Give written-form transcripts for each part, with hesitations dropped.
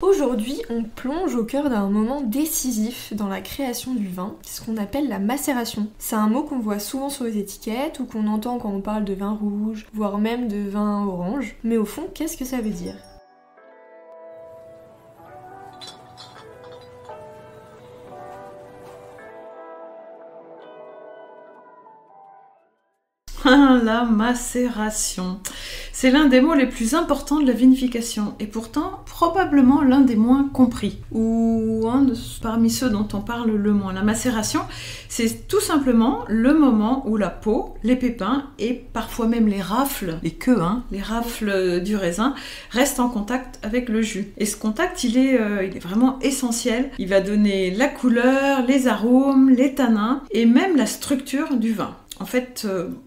Aujourd'hui, on plonge au cœur d'un moment décisif dans la création du vin, ce qu'on appelle la macération. C'est un mot qu'on voit souvent sur les étiquettes ou qu'on entend quand on parle de vin rouge, voire même de vin orange. Mais au fond, qu'est-ce que ça veut dire ? La macération. C'est l'un des mots les plus importants de la vinification et pourtant probablement l'un des moins compris ou parmi ceux dont on parle le moins. La macération, c'est tout simplement le moment où la peau, les pépins et parfois même les rafles, les queues, les rafles du raisin restent en contact avec le jus. Et ce contact, il est vraiment essentiel. Il va donner la couleur, les arômes, les tanins et même la structure du vin. En fait,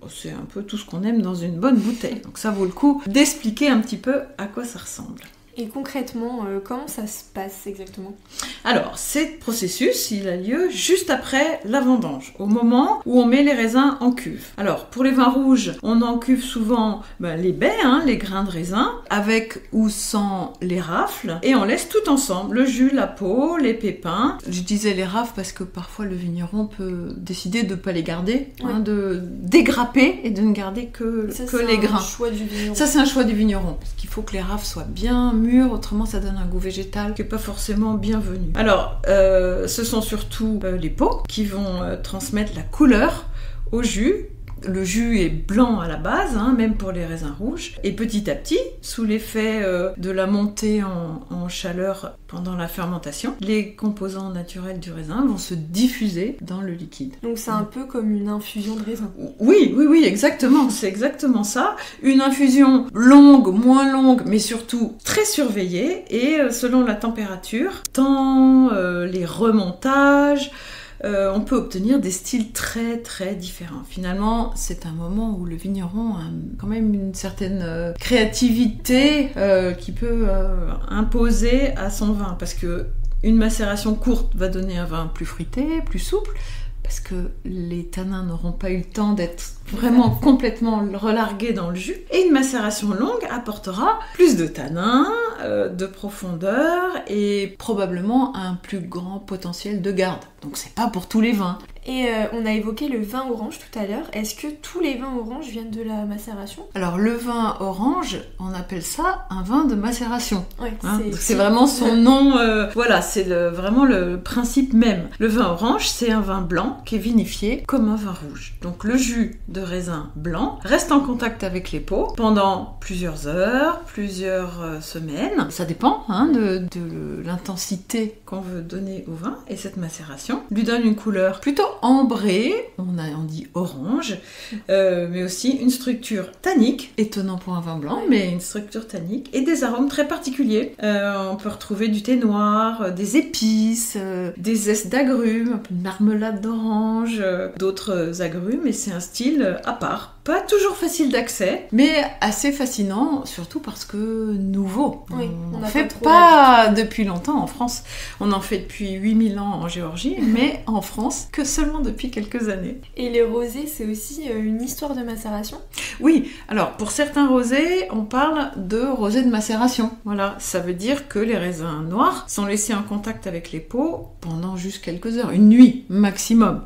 c'est un peu tout ce qu'on aime dans une bonne bouteille. Donc ça vaut le coup d'expliquer un petit peu à quoi ça ressemble. Et concrètement, comment ça se passe exactement ? Alors, ce processus, il a lieu juste après la vendange, au moment où on met les raisins en cuve. Alors, pour les vins rouges, on en cuve souvent les baies, les grains de raisin, avec ou sans les rafles, et on laisse tout ensemble, le jus, la peau, les pépins. Je disais les rafles parce que parfois le vigneron peut décider de ne pas les garder, de dégrapper et de ne garder que les grains. C'est un choix du vigneron. Ça, c'est un choix du vigneron, parce qu'il faut que les rafles soient bien mûres, autrement ça donne un goût végétal qui n'est pas forcément bienvenu. Alors, ce sont surtout les peaux qui vont transmettre la couleur au jus. Le jus est blanc à la base, même pour les raisins rouges. Et petit à petit, sous l'effet de la montée en chaleur pendant la fermentation, les composants naturels du raisin vont se diffuser dans le liquide. Donc c'est un peu comme une infusion de raisin. Oui, exactement. C'est exactement ça. Une infusion longue, moins longue, mais surtout très surveillée. Et selon la température, tant les remontages, on peut obtenir des styles très très différents. Finalement, c'est un moment où le vigneron a quand même une certaine créativité qui peut imposer à son vin, parce que une macération courte va donner un vin plus fruité, plus souple, parce que les tanins n'auront pas eu le temps d'être vraiment complètement relargués dans le jus. Et une macération longue apportera plus de tanins, de profondeur et probablement un plus grand potentiel de garde. Donc c'est pas pour tous les vins. Et on a évoqué le vin orange tout à l'heure. Est-ce que tous les vins oranges viennent de la macération ? Alors le vin orange, on appelle ça un vin de macération. Ouais, c'est vraiment son nom, c'est vraiment le principe même. Le vin orange, c'est un vin blanc qui est vinifié comme un vin rouge. Donc le jus de raisin blanc reste en contact avec les peaux pendant plusieurs heures, plusieurs semaines. Ça dépend de l'intensité qu'on veut donner au vin, et cette macération lui donne une couleur plutôt ambrée, on dit orange, mais aussi une structure tannique, étonnant pour un vin blanc, mais une structure tannique, et des arômes très particuliers. On peut retrouver du thé noir, des épices, des zestes d'agrumes, un peu de marmelade d'orange, d'autres agrumes, et c'est un style à part. Pas toujours facile d'accès, mais assez fascinant, surtout parce que nouveau. Oui, on n'en fait pas depuis longtemps en France. On en fait depuis 8000 ans en Géorgie, mais en France, que seulement depuis quelques années. Et les rosés, c'est aussi une histoire de macération ? Oui, alors pour certains rosés, on parle de rosés de macération. Voilà, ça veut dire que les raisins noirs sont laissés en contact avec les peaux pendant juste quelques heures, une nuit maximum.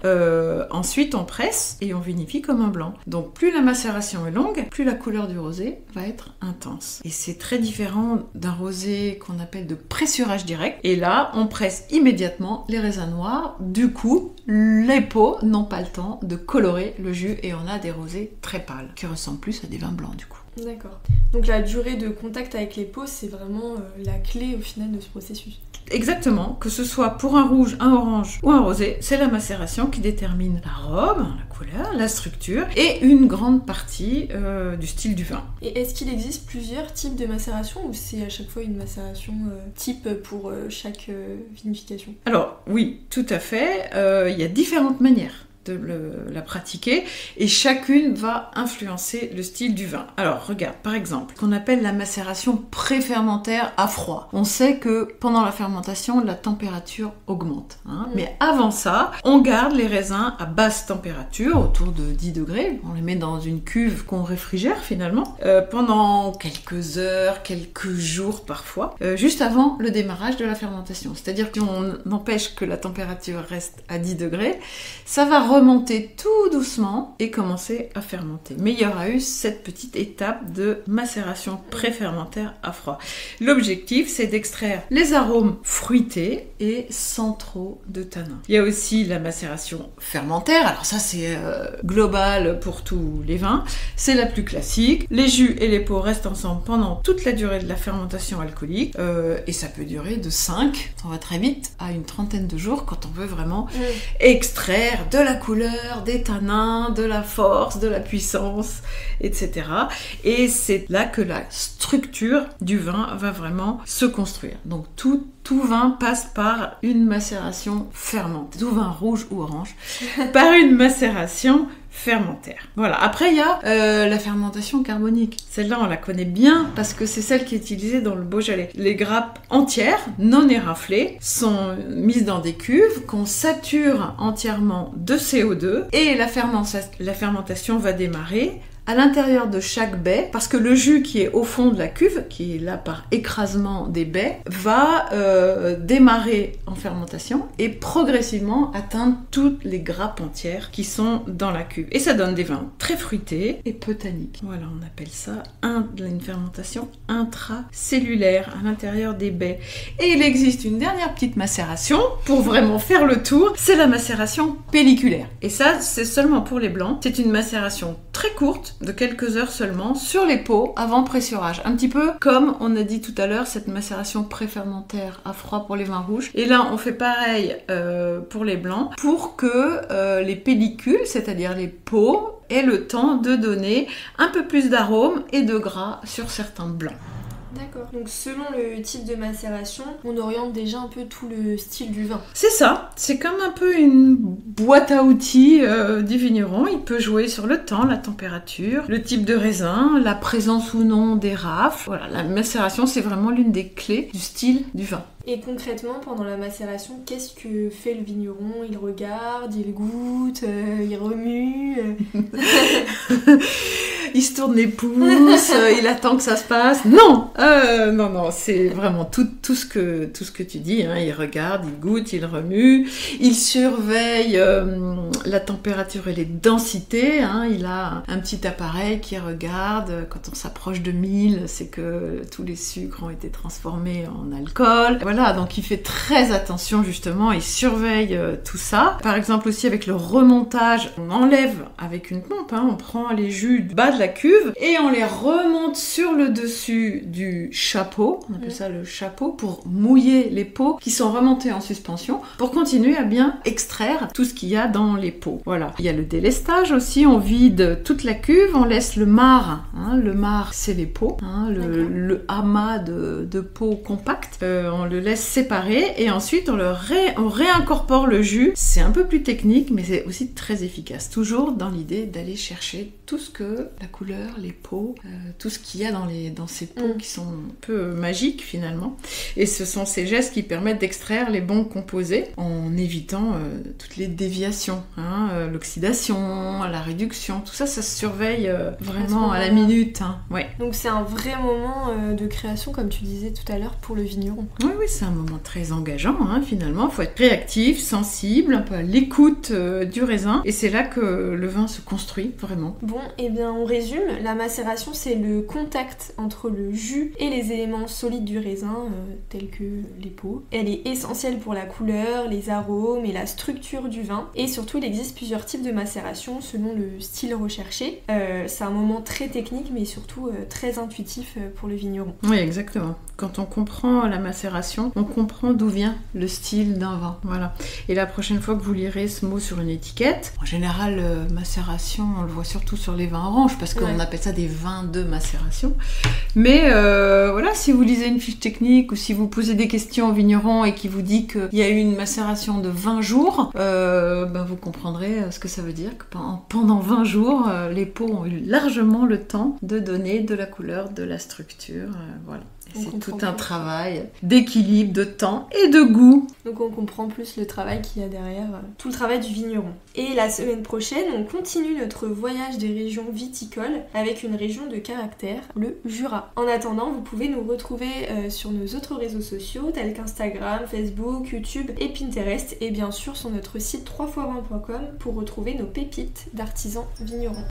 Ensuite, on presse et on vinifie comme un blanc. Donc plus la macération est longue, plus la couleur du rosé va être intense. Et c'est très différent d'un rosé qu'on appelle de pressurage direct. Et là, on presse immédiatement les raisins noirs. Du coup, les peaux n'ont pas le temps de colorer le jus et on a des rosés très pâles, qui ressemblent plus à des vins blancs du coup. D'accord. Donc la durée de contact avec les peaux, c'est vraiment la clé au final de ce processus. Exactement, que ce soit pour un rouge, un orange ou un rosé, c'est la macération qui détermine l'arôme, la couleur, la structure et une grande partie du style du vin. Et est-ce qu'il existe plusieurs types de macération ou c'est à chaque fois une macération type pour chaque vinification ? Alors oui, tout à fait, il y a différentes manières de la pratiquer et chacune va influencer le style du vin. Alors regarde, par exemple, ce qu'on appelle la macération préfermentaire à froid. On sait que pendant la fermentation, la température augmente. Mais avant ça, on garde les raisins à basse température, autour de 10 degrés. On les met dans une cuve qu'on réfrigère finalement, pendant quelques heures, quelques jours parfois, juste avant le démarrage de la fermentation. C'est-à-dire qu'on empêche que la température reste à 10 degrés, ça va remonter tout doucement et commencer à fermenter. Mais il y aura eu cette petite étape de macération préfermentaire à froid. L'objectif, c'est d'extraire les arômes fruités et sans trop de tanins. Il y a aussi la macération fermentaire. Alors ça, c'est global pour tous les vins. C'est la plus classique. Les jus et les peaux restent ensemble pendant toute la durée de la fermentation alcoolique. Et ça peut durer de 5, ça va très vite, à une trentaine de jours quand on veut vraiment extraire de la couleur, des tanins, de la force, de la puissance, etc. Et c'est là que la structure du vin va vraiment se construire. Donc tout vin passe par une macération fermentée. Tout vin rouge ou orange, par une macération fermentaire. Voilà. Après, il y a la fermentation carbonique. Celle-là, on la connaît bien parce que c'est celle qui est utilisée dans le Beaujolais. Les grappes entières, non éraflées, sont mises dans des cuves qu'on sature entièrement de CO2 et la fermentation va démarrer à l'intérieur de chaque baie, parce que le jus qui est au fond de la cuve, qui est là par écrasement des baies, va démarrer en fermentation et progressivement atteindre toutes les grappes entières qui sont dans la cuve. Et ça donne des vins très fruités et peu tanniques. Voilà, on appelle ça une fermentation intracellulaire à l'intérieur des baies. Et il existe une dernière petite macération pour vraiment faire le tour, c'est la macération pelliculaire. Et ça, c'est seulement pour les blancs. C'est une macération très courte, de quelques heures seulement, sur les peaux avant pressurage. Un petit peu comme on a dit tout à l'heure, cette macération préfermentaire à froid pour les vins rouges. Et là, on fait pareil pour les blancs, pour que les pellicules, c'est-à-dire les peaux, aient le temps de donner un peu plus d'arôme et de gras sur certains blancs. D'accord. Donc selon le type de macération, on oriente déjà un peu tout le style du vin. C'est ça. C'est comme un peu une boîte à outils du vigneron. Il peut jouer sur le temps, la température, le type de raisin, la présence ou non des rafles. Voilà, la macération, c'est vraiment l'une des clés du style du vin. Et concrètement, pendant la macération, qu'est-ce que fait le vigneron? Il regarde, il goûte, il remue. Il se tourne les pouces, il attend que ça se passe. Non, non, c'est vraiment tout ce que tu dis. Hein. Il regarde, il goûte, il remue, il surveille la température et les densités. Hein. Il a un petit appareil qui regarde. Quand on s'approche de 1000, c'est que tous les sucres ont été transformés en alcool. Voilà, donc il fait très attention justement, il surveille tout ça. Par exemple aussi avec le remontage, on enlève avec une pompe, hein, on prend les jus du bas de la cuve et on les remonte sur le dessus du chapeau, on appelle ça le chapeau, pour mouiller les peaux qui sont remontées en suspension, pour continuer à bien extraire tout ce qu'il y a dans les peaux. Voilà. Il y a le délestage aussi, on vide toute la cuve, on laisse le marc, hein, le marc c'est les peaux, hein, le amas de peaux compactes, on le laisse séparer et ensuite on réincorpore le jus. C'est un peu plus technique mais c'est aussi très efficace, toujours dans l'idée d'aller chercher tout ce que la couleur, les peaux, tout ce qu'il y a dans ces peaux qui sont un peu magiques finalement. Et ce sont ces gestes qui permettent d'extraire les bons composés en évitant toutes les déviations, hein, l'oxydation, la réduction, tout ça, ça se surveille vraiment à la minute. Hein. Ouais. Donc c'est un vrai moment de création, comme tu disais tout à l'heure, pour le vigneron. Oui, c'est un moment très engageant, hein, finalement. Il faut être réactif, sensible, un peu à l'écoute du raisin. Et c'est là que le vin se construit, vraiment. Bon, et bien on résume. La macération, c'est le contact entre le jus et les éléments solides du raisin, tels que les peaux. Elle est essentielle pour la couleur, les arômes et la structure du vin. Et surtout, il existe plusieurs types de macération selon le style recherché. C'est un moment très technique, mais surtout très intuitif pour le vigneron. Oui, exactement. Quand on comprend la macération, on comprend d'où vient le style d'un vin. Voilà. Et la prochaine fois que vous lirez ce mot sur une étiquette, en général, macération, on le voit surtout sur les vins oranges, parce qu'on appelle ça des vins de macération. Mais voilà, si vous lisez une fiche technique ou si vous posez des questions au vigneron et qu'il vous dit qu'il y a eu une macération de 20 jours, vous comprendrez ce que ça veut dire, que pendant 20 jours, les pots ont eu largement le temps de donner de la couleur, de la structure, voilà. C'est tout un travail d'équilibre, de temps et de goût. Donc on comprend plus le travail qu'il y a derrière, tout le travail du vigneron. Et la semaine prochaine, on continue notre voyage des régions viticoles avec une région de caractère, le Jura. En attendant, vous pouvez nous retrouver sur nos autres réseaux sociaux tels qu'Instagram, Facebook, YouTube et Pinterest, et bien sûr sur notre site 3x20.com pour retrouver nos pépites d'artisans vignerons.